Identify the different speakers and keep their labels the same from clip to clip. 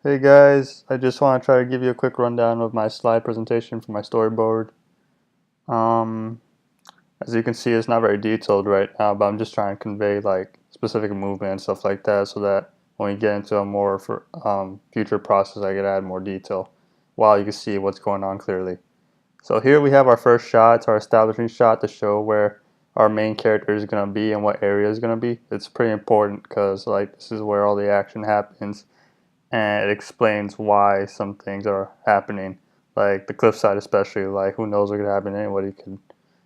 Speaker 1: Hey guys, I just want to try to give you a quick rundown of my slide presentation for my storyboard. Um, as you can see, it's not very detailed right now, but I'm just trying to convey like specific movement and stuff like that so that when we get into a more future process, I could add more detail while you can see what's going on clearly. So here we have our first shot. It's our establishing shot to show where our main character is going to be and what area is going to be. It's pretty important because like this is where all the action happens and it explains why some things are happening. Like the cliffside, especially, like who knows what could happen? Anybody could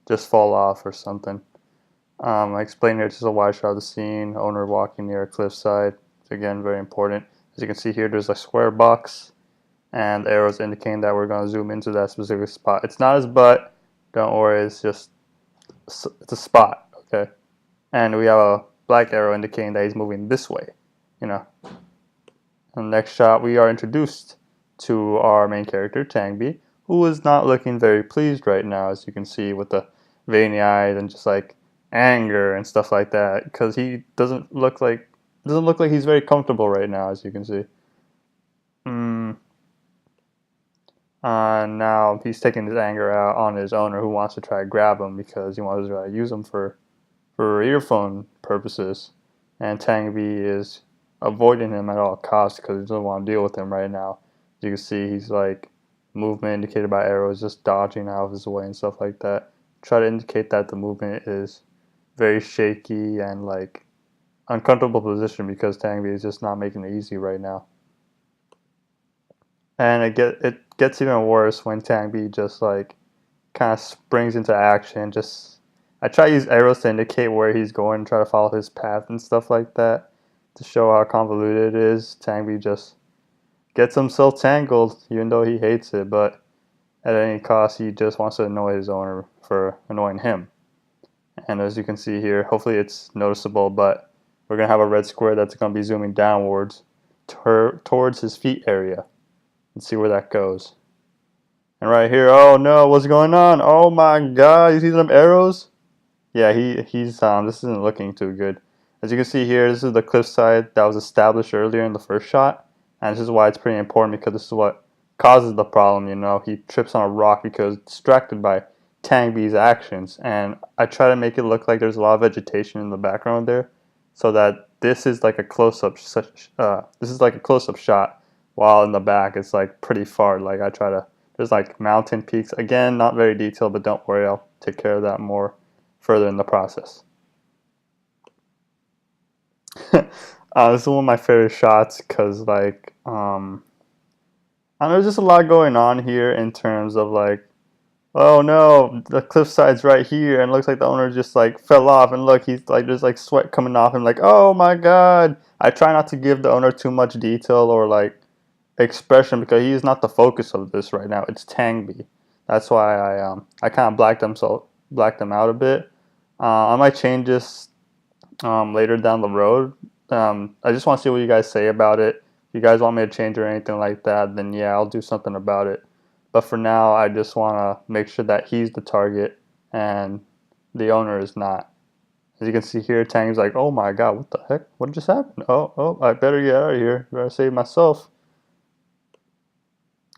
Speaker 1: just fall off or something. I explained here just a wide shot of the scene, owner walking near a cliffside. It's again very important. As you can see here, there's a square box and arrows indicating that we're going to zoom into that specific spot. It's not his butt, don't worry, it's a spot, okay? And we have a black arrow indicating that he's moving this way, you know. In the next shot, we are introduced to our main character, Tangby, who is not looking very pleased right now, as you can see with the veiny eyes and just like anger and stuff like that, because he doesn't look like he's very comfortable right now, as you can see. Mm, now he's taking his anger out on his owner, who wants to try to grab him because he wants to try to use him for earphone purposes, and Tangby is avoiding him at all costs because he doesn't want to deal with him right now. As you can see, he's like movement indicated by arrows, just dodging out of his way and stuff like that. Try to indicate that the movement is very shaky and like uncomfortable position because Tangby is just not making it easy right now. And it gets even worse when Tangby just like kind of springs into action. Just I try to use arrows to indicate where he's going and try to follow his path and stuff like that to show how convoluted it is. Tangby just gets himself tangled, even though he hates it, but at any cost, he just wants to annoy his owner for annoying him. And as you can see here, hopefully it's noticeable, but we're going to have a red square that's going to be zooming downwards towards his feet area and see where that goes. And right here, oh no, what's going on? Oh my god, you see them arrows? Yeah, he's this isn't looking too good. As you can see here, this is the cliffside that was established earlier in the first shot, and this is why it's pretty important because this is what causes the problem. You know, he trips on a rock because distracted by Tangby's actions, and I try to make it look like there's a lot of vegetation in the background there, so that this is like a close-up. This is like a close-up shot, while in the back it's like pretty far. Like I try to, there's like mountain peaks. Again, not very detailed, but don't worry, I'll take care of that more further in the process. This is one of my favorite shots because like I know there's just a lot going on here in terms of like, oh no, the cliffside's right here and it looks like the owner just like fell off and look, he's like there's like sweat coming off him, like oh my god. I try not to give the owner too much detail or like expression because he's not the focus of this right now. It's Tangby. That's why I kind of blacked them out a bit. I might change this later down the road. I just want to see what you guys say about it. If you guys want me to change or anything like that, then yeah, I'll do something about it. But for now, I just want to make sure that he's the target and the owner is not. As you can see here, Tang's like, oh my god, what the heck? What just happened? Oh, I better get out of here. I better save myself.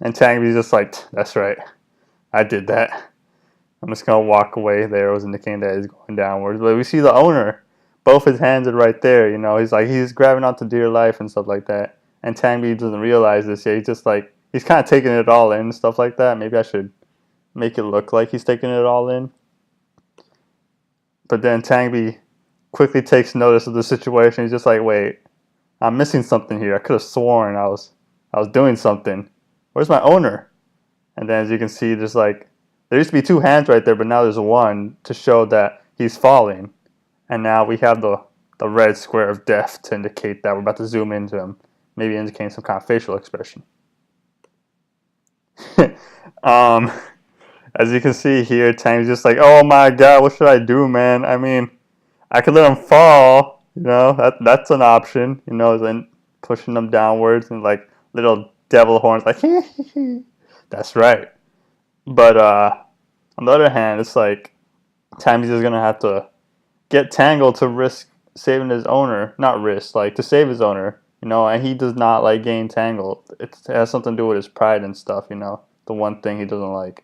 Speaker 1: And Tangby's just like, that's right, I did that. I'm just gonna walk away. The arrows indicating that he's going downwards. But we see the owner, both his hands are right there. You know, he's grabbing onto dear life and stuff like that. And Tangby doesn't realize this yet. He's just like he's kind of taking it all in and stuff like that. Maybe I should make it look like he's taking it all in. But then Tangby quickly takes notice of the situation. He's just like, wait, I'm missing something here. I could have sworn I was doing something. Where's my owner? And then as you can see, there's like there used to be two hands right there, but now there's one to show that he's falling. And now we have the red square of death to indicate that we're about to zoom into him, maybe indicating some kind of facial expression. um, as you can see here, Tang's just like, oh my god, what should I do, man? I mean, I could let him fall, you know, that's an option, you know, then pushing them downwards and like little devil horns, like, that's right. But on the other hand, it's like Tammy's just gonna have to get tangled to risk saving his owner. Not risk, like to save his owner. you know, and he does not like getting tangled. It has something to do with his pride and stuff, you know, the one thing he doesn't like.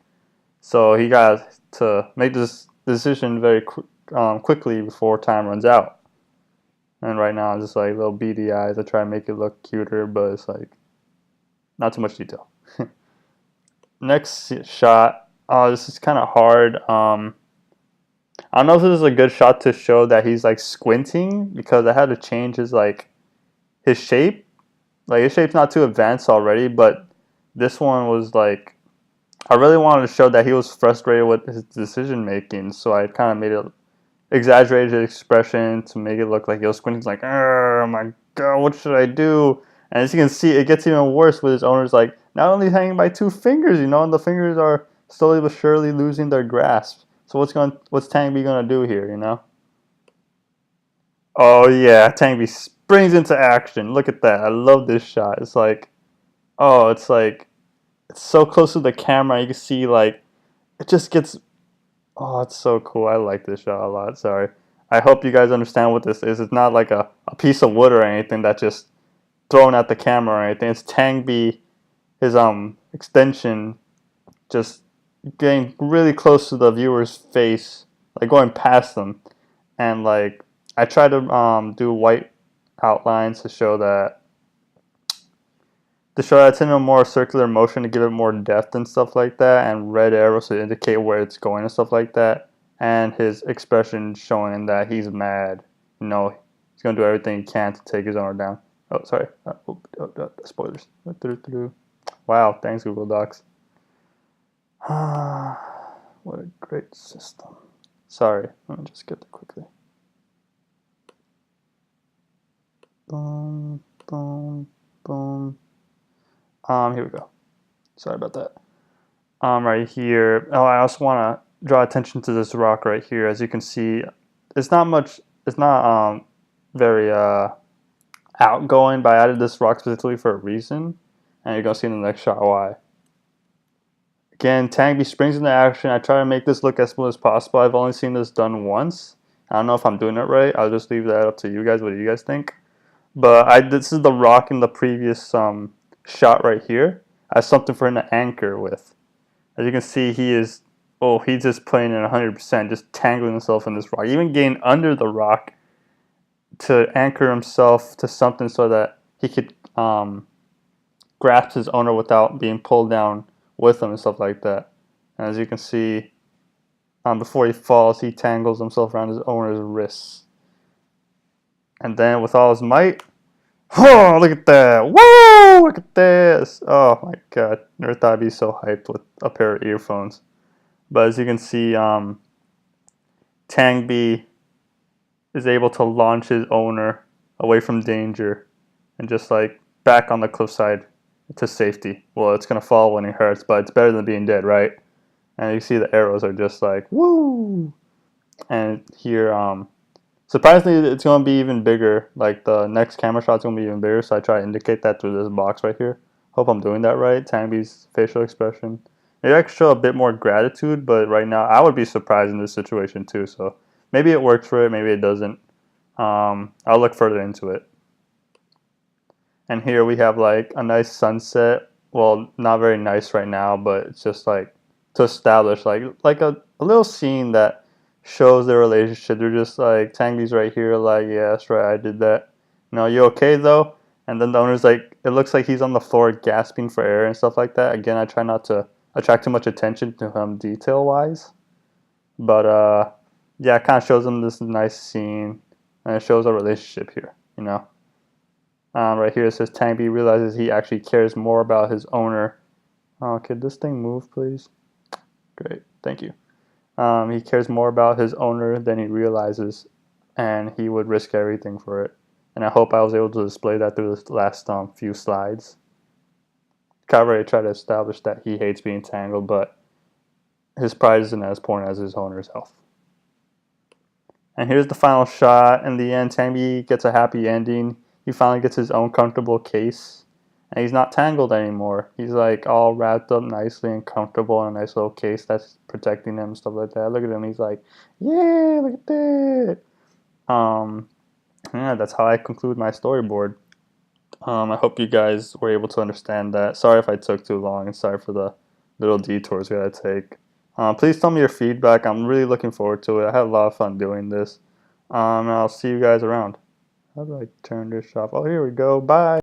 Speaker 1: So he got to make this decision very quickly before time runs out. And right now, I'm just like little beady eyes. I try to make it look cuter, but it's like not too much detail. Next shot. Oh, this is kind of hard. I don't know if this is a good shot to show that he's like squinting because I had to change his shape. Like his shape's not too advanced already, but this one was like I really wanted to show that he was frustrated with his decision making, so I kind of made it exaggerated his expression to make it look like he was squinting. He's like, oh my god, what should I do? And as you can see, it gets even worse with his owners like not only hanging by two fingers, you know, and the fingers are slowly but surely losing their grasp. So what's Tangby gonna do here, you know? Oh yeah, Tangby springs into action. Look at that. I love this shot. It's like, oh, it's so close to the camera. You can see like it just gets. Oh, it's so cool. I like this shot a lot. Sorry. I hope you guys understand what this is. It's not like a piece of wood or anything that's just thrown at the camera or anything. It's Tangby, his extension, just getting really close to the viewer's face, like going past them, and like I try to do white outlines to show that it's in a more circular motion to give it more depth and stuff like that, and red arrows to indicate where it's going and stuff like that, and his expression showing that he's mad. You know, he's gonna do everything he can to take his owner down. Oh, sorry. Spoilers. Wow, thanks Google Docs. What a great system. Sorry, let me just get there quickly. Boom, boom, boom. Here we go. Sorry about that. Right here. Oh, I also want to draw attention to this rock right here. As you can see, it's not much. It's not very outgoing, but I added this rock specifically for a reason, and you're gonna see in the next shot why. Again, Tangby springs into action. I try to make this look as smooth as possible. I've only seen this done once. I don't know if I'm doing it right. I'll just leave that up to you guys. What do you guys think? But this is the rock in the previous shot right here. I have something for him to anchor with. As you can see, he's just playing it 100%, just tangling himself in this rock, even getting under the rock to anchor himself to something so that he could grasp his owner without being pulled down with him and stuff like that. And as you can see, before he falls, he tangles himself around his owner's wrists. And then with all his might, oh, look at that. Woo! Look at this. Oh my god. Never thought I'd be so hyped with a pair of earphones. But as you can see, Tangby is able to launch his owner away from danger and just like back on the cliffside to safety. Well, it's going to fall when he hurts, but it's better than being dead, right? And you see the arrows are just like, woo! And here, surprisingly, it's going to be even bigger. Like the next camera shot's going to be even bigger, so I try to indicate that through this box right here. Hope I'm doing that right. Tangby's facial expression. Maybe I could show a bit more gratitude, but right now I would be surprised in this situation too. So maybe it works for it, maybe it doesn't. I'll look further into it. And here we have like a nice sunset. Well, not very nice right now, but it's just like to establish like a little scene that shows their relationship. They're just like Tangby's right here, like, yeah, that's right, I did that. You know, you okay though? And then the owner's like, it looks like he's on the floor gasping for air and stuff like that. Again, I try not to attract too much attention to him detail wise. But yeah, it kind of shows him this nice scene, and it shows a relationship here, you know. Right here it says Tangby realizes he actually cares more about his owner. Oh, could this thing move, please? Great, thank you. He cares more about his owner than he realizes, and he would risk everything for it. And I hope I was able to display that through the last few slides. Calvary tried to establish that he hates being tangled, but his pride isn't as important as his owner's health. And here's the final shot. In the end, Tangby gets a happy ending. He finally gets his own comfortable case. And he's not tangled anymore. He's like all wrapped up nicely and comfortable in a nice little case that's protecting him and stuff like that. Look at him. He's like, yeah, look at that. Yeah, that's how I conclude my storyboard. I hope you guys were able to understand that. Sorry if I took too long, and sorry for the little detours we had to take. Please tell me your feedback. I'm really looking forward to it. I had a lot of fun doing this. And I'll see you guys around. How do I turn this off? Oh, here we go. Bye.